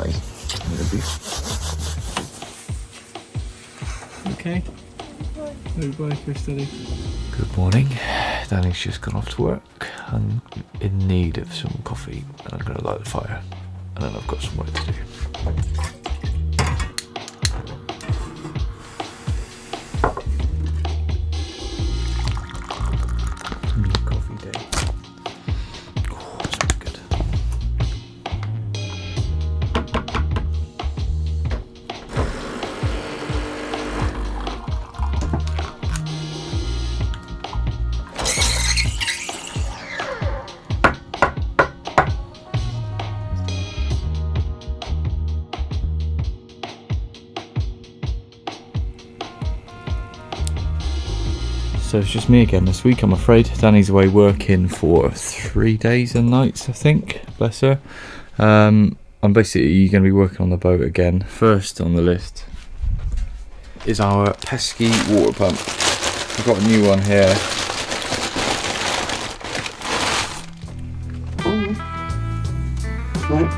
anyway. Maybe. Okay. Goodbye, Steady. Good morning. Danny's just gone off to work. I'm in need of some coffee and I'm going to light the fire. And then I've got some work to do. Coffee day. Oh, that smells good. So it's just me again this week, I'm afraid. Danny's away working for 3 days and nights, I think. Bless her. I'm basically going to be working on the boat again. First on the list is our pesky water pump. I've got a new one here. Right.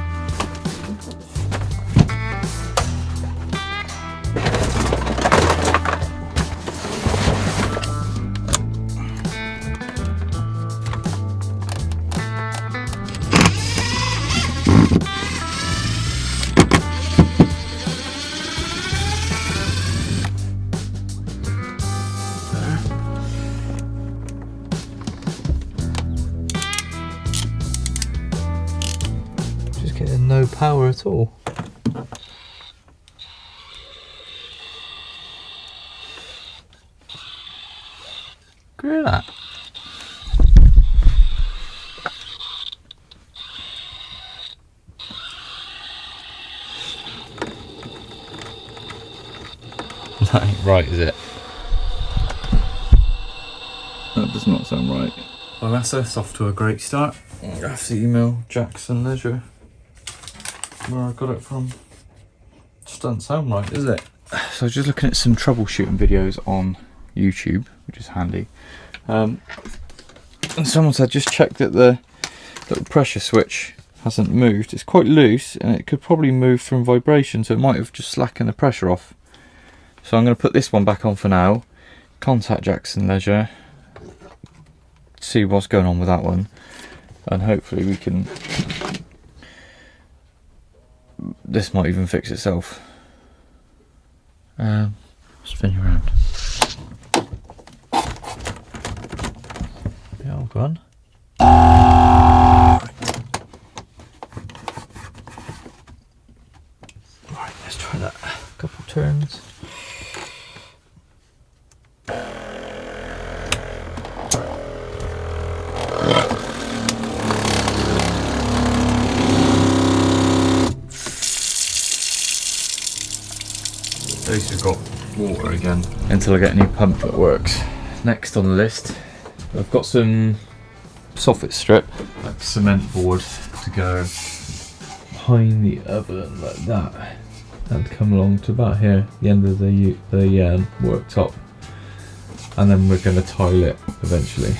Getting no power at all. Look at that. That ain't right, is it? That does not sound right. Well, that's us off to a great start. I have to email Jackson Leisure where I got it from. Just doesn't sound right, is it? So I was just looking at some troubleshooting videos on YouTube, which is handy. And someone said just check that the little pressure switch hasn't moved. It's quite loose and it could probably move from vibration, so it might have just slackened the pressure off. So I'm going to put this one back on for now, contact Jackson Leisure, see what's going on with that one, and hopefully we can... This might even fix itself. Spin you around. Yeah, all gone. Right, let's try that. A couple turns. At least we've got water again until I get a new pump that works. Next on the list, I've got some soffit strip, like cement board, to go behind the oven like that, and come along to about here, the end of the worktop, and then we're going to tile it eventually.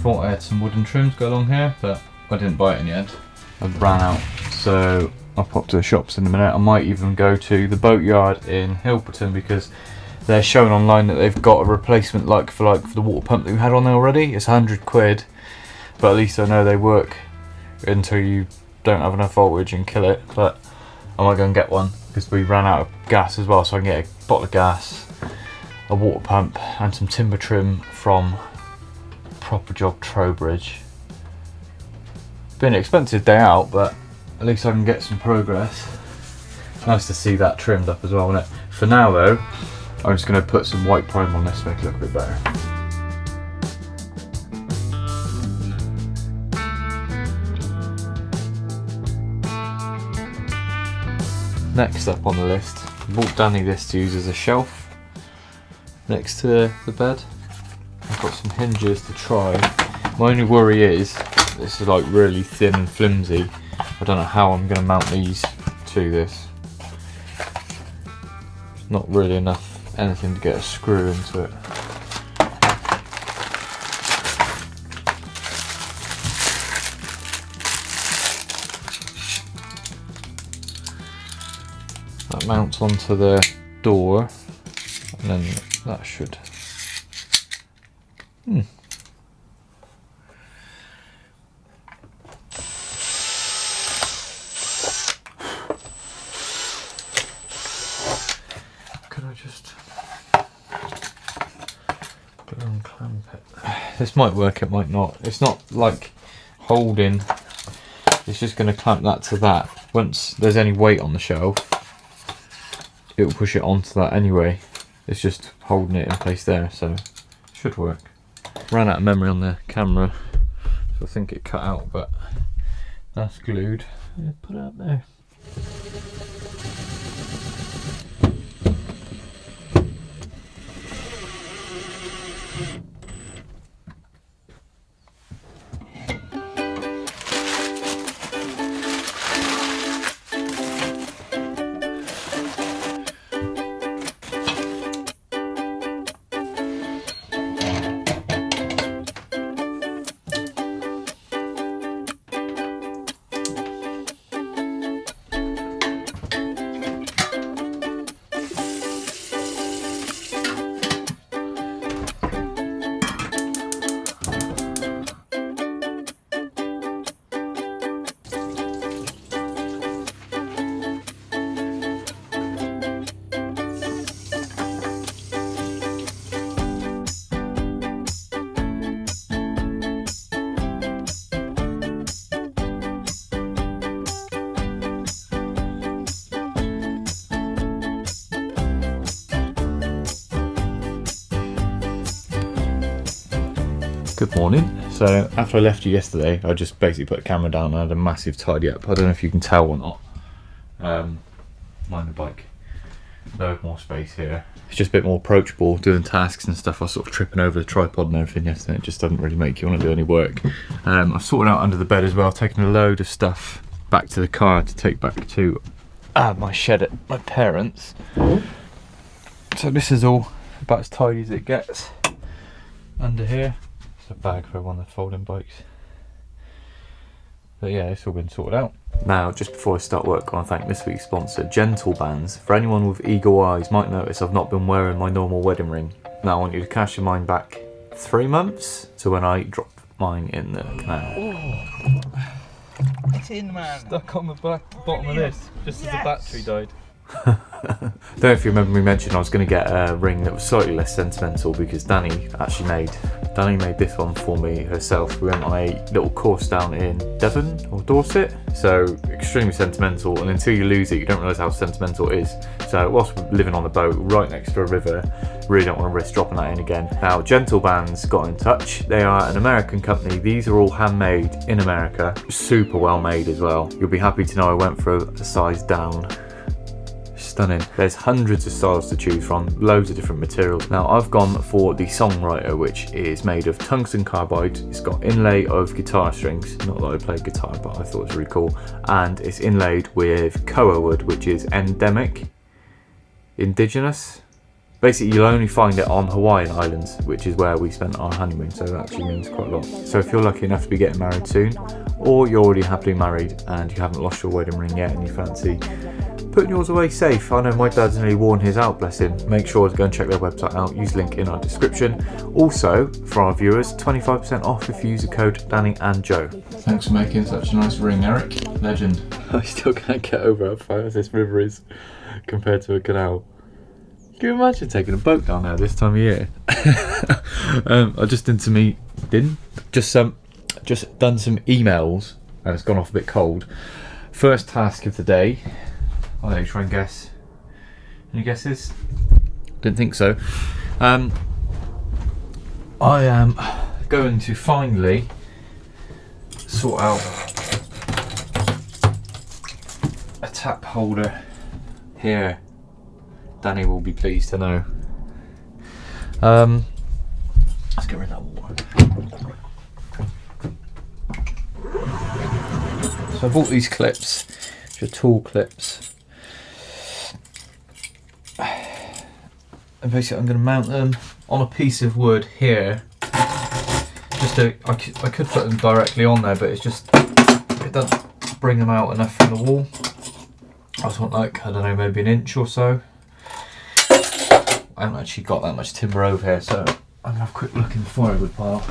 thought I had some wooden trims go along here, but I didn't buy it in the end. I ran out, so I'll pop to the shops in a minute. I might even go to the boatyard in Hilperton because they're showing online that they've got a replacement like for the water pump that we had on there already. It's 100 quid, but at least I know they work until you don't have enough voltage and kill it. But I might go and get one because we ran out of gas as well, so I can get a bottle of gas, a water pump and some timber trim from Proper Job Trowbridge. Been an expensive day out, but at least I can get some progress. Nice to see that trimmed up as well, isn't it? For now though, I'm just going to put some white primer on this to make it look a bit better. Next up on the list, I bought Danny this to use as a shelf next to the bed. I've got some hinges to try. My only worry is this is like really thin and flimsy. I don't know how I'm going to mount these to this. Not really enough anything to get a screw into it. That mounts onto the door, and then that should. Could I just unclamp it? This might work, it might not. It's not like holding, it's just going to clamp that to that. Once there's any weight on the shelf, it will push it onto that anyway. It's just holding it in place there, so it should work. Ran out of memory on the camera, so I think it cut out, but that's glued. Yeah, put it up there. Good morning. So after I left you yesterday, I just basically put the camera down and I had a massive tidy up. I don't know if you can tell or not. Mind the bike. Load more space here. It's just a bit more approachable doing tasks and stuff. I was sort of tripping over the tripod and everything yesterday. It just doesn't really make you want to do any work. I've sorted out under the bed as well, taking a load of stuff back to the car to take back to my shed at my parents'. So this is all about as tidy as it gets. Under here, it's a bag for one of the folding bikes. But yeah, it's all been sorted out. Now, just before I start work, I want to thank this week's sponsor, Gentle Bands. For anyone with eagle eyes might notice I've not been wearing my normal wedding ring. Now I want you to cash your mine back 3 months to when I drop mine in the canal. Oh. It's in, man. Stuck on the bottom of this, just as the battery died. Don't know if you remember me mentioning I was going to get a ring that was slightly less sentimental because Danni made this one for me herself. We went on a little course down in Devon or Dorset, so extremely sentimental, and until you lose it you don't realise how sentimental it is. So whilst we're living on the boat right next to a river, really don't want to risk dropping that in again. Now Gentle Bands got in touch. They are an American company. These are all handmade in America, super well made as well. You'll be happy to know I went for a size down. Stunning. There's hundreds of styles to choose from, loads of different materials. Now I've gone for the Songwriter, which is made of tungsten carbide. It's got inlay of guitar strings, not that I play guitar, but I thought it was really cool, and it's inlaid with koa wood, which is indigenous, Basically, you'll only find it on Hawaiian Islands, which is where we spent our honeymoon, so that actually means quite a lot. So if you're lucky enough to be getting married soon, or you're already happily married and you haven't lost your wedding ring yet and you fancy putting yours away safe, I know my dad's nearly worn his out, bless him. Make sure to go and check their website out, use the link in our description. Also, for our viewers, 25% off if you use the code Danni and Joe. Thanks for making such a nice ring, Eric. Legend. I still can't get over how far this river is compared to a canal. Can you imagine taking a boat down there this time of year? I just done some emails and it's gone off a bit cold. First task of the day. I'll let you try and guess. Any guesses? Didn't think so. I am going to finally sort out a tap holder here. Danny will be pleased to know. Let's get rid of that water. So I bought these clips, which are tool clips. And basically I'm going to mount them on a piece of wood here. I could put them directly on there, but it doesn't bring them out enough from the wall. I just want like, I don't know, maybe an inch or so. I haven't actually got that much timber over here, so I'm going to have a quick look in the firewood pile.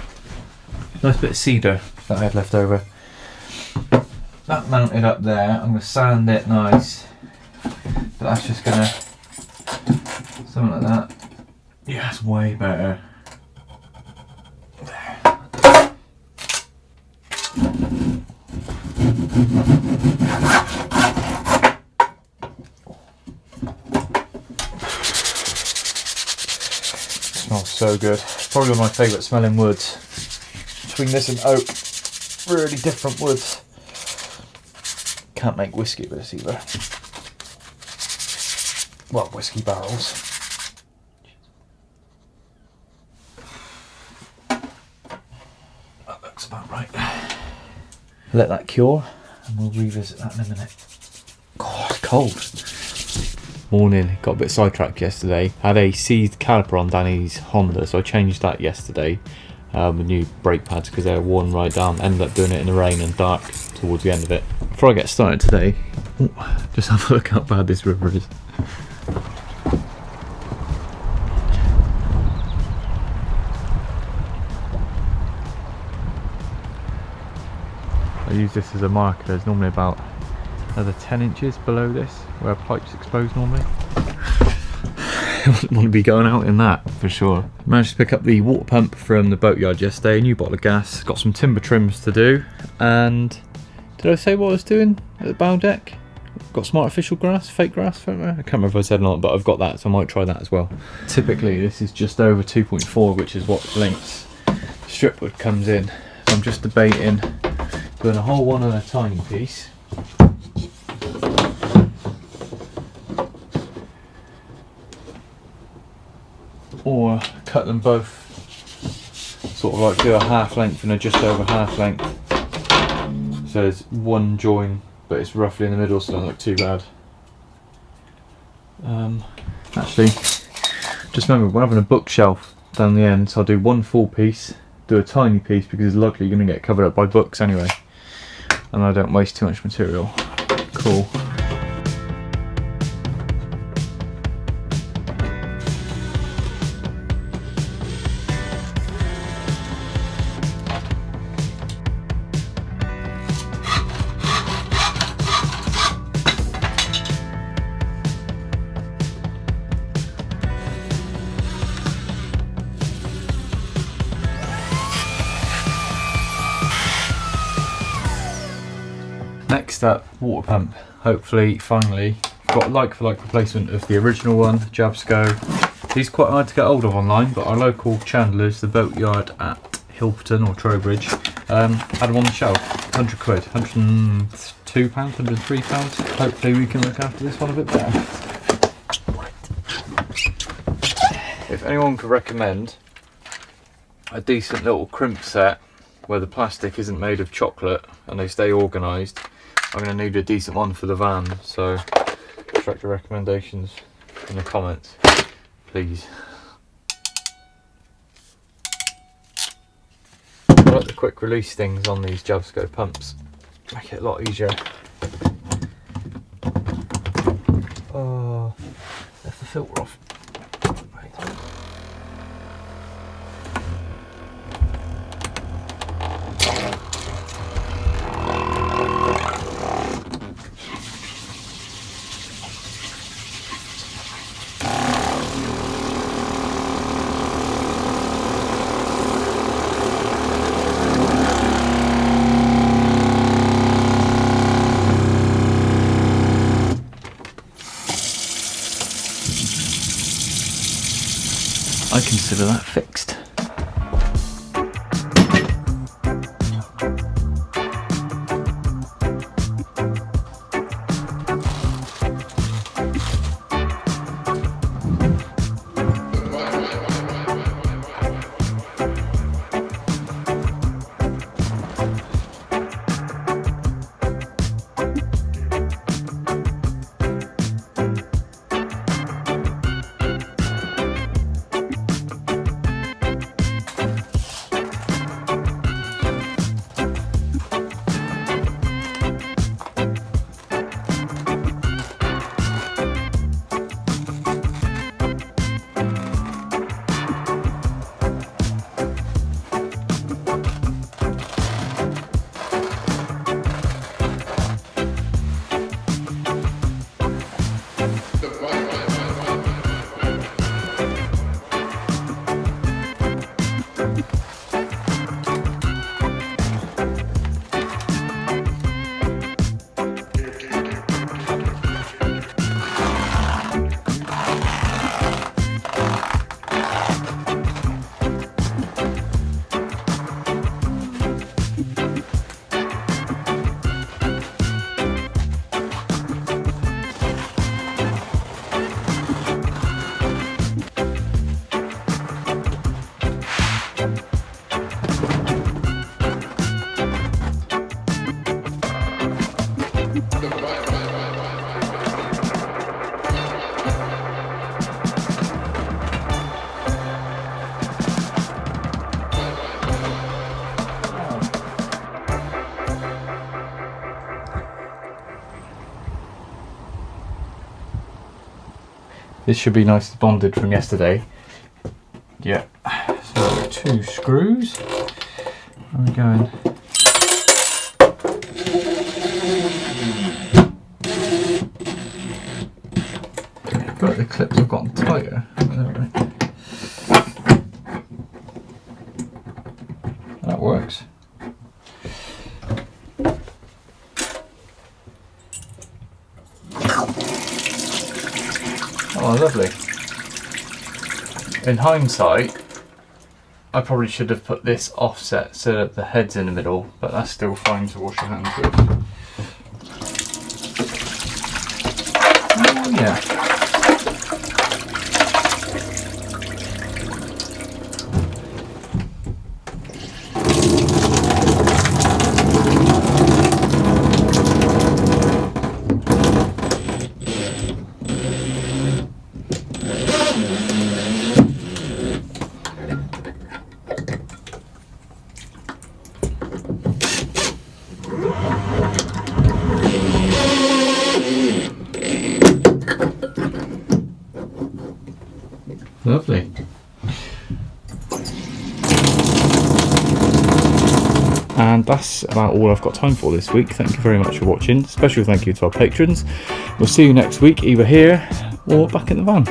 Nice bit of cedar that I had left over. That mounted up there, I'm going to sand it nice. But that's just going to, something like that. Yeah, that's way better. There. Smells so good. Probably one of my favourite smelling woods. Between this and oak, really different woods. Can't make whiskey with this either. Well, whiskey barrels. That looks about right. Let that cure and we'll revisit that in a minute. God, it's cold. Morning, got a bit sidetracked yesterday. Had a seized caliper on Danny's Honda, so I changed that yesterday with new brake pads because they were worn right down. Ended up doing it in the rain and dark towards the end of it. Before I get started today, just have a look how bad this river is. I use this as a marker. There's normally about another 10 inches below this where a pipe's exposed normally. I wouldn't want to be going out in that for sure. Managed to pick up the water pump from the boatyard yesterday, a new bottle of gas, got some timber trims to do, and did I say what I was doing at the bow deck? Got some artificial grass, fake grass, I can't remember if I said or not, but I've got that, so I might try that as well. Typically this is just over 2.4, which is what lengths stripwood comes in. So I'm just debating doing a whole one on a tiny piece. Or cut them both, sort of like do a half length and a just over half length. So there's one join, but it's roughly in the middle, so it doesn't look too bad. Actually, just remember, we're having a bookshelf down the end, so I'll do one full piece, do a tiny piece because it's likely going to get covered up by books anyway. And I don't waste too much material. Cool. Next up, water pump. Hopefully, finally, got a like-for-like replacement of the original one, Jabsco. These are quite hard to get hold of online, but our local chandlers, the boatyard at Hilton or Trowbridge, had them on the shelf. 100 quid, £102, £103. Hopefully we can look after this one a bit better. If anyone could recommend a decent little crimp set where the plastic isn't made of chocolate and they stay organised, I'm going to need a decent one for the van, so extract your recommendations in the comments. please. I like the quick release things on these Jabsco pumps. Make it a lot easier. Oh, left the filter off. I consider that fixed. This should be nicely bonded from yesterday. Yeah, so 2 screws. Where are we going? But the clips have gotten tighter. That works. Oh, lovely. In hindsight, I probably should have put this offset so that the head's in the middle, but that's still fine to wash your hands with. Oh, yeah. Lovely. And that's about all I've got time for this week. Thank you very much for watching. Special thank you to our patrons. We'll see you next week, either here or back in the van.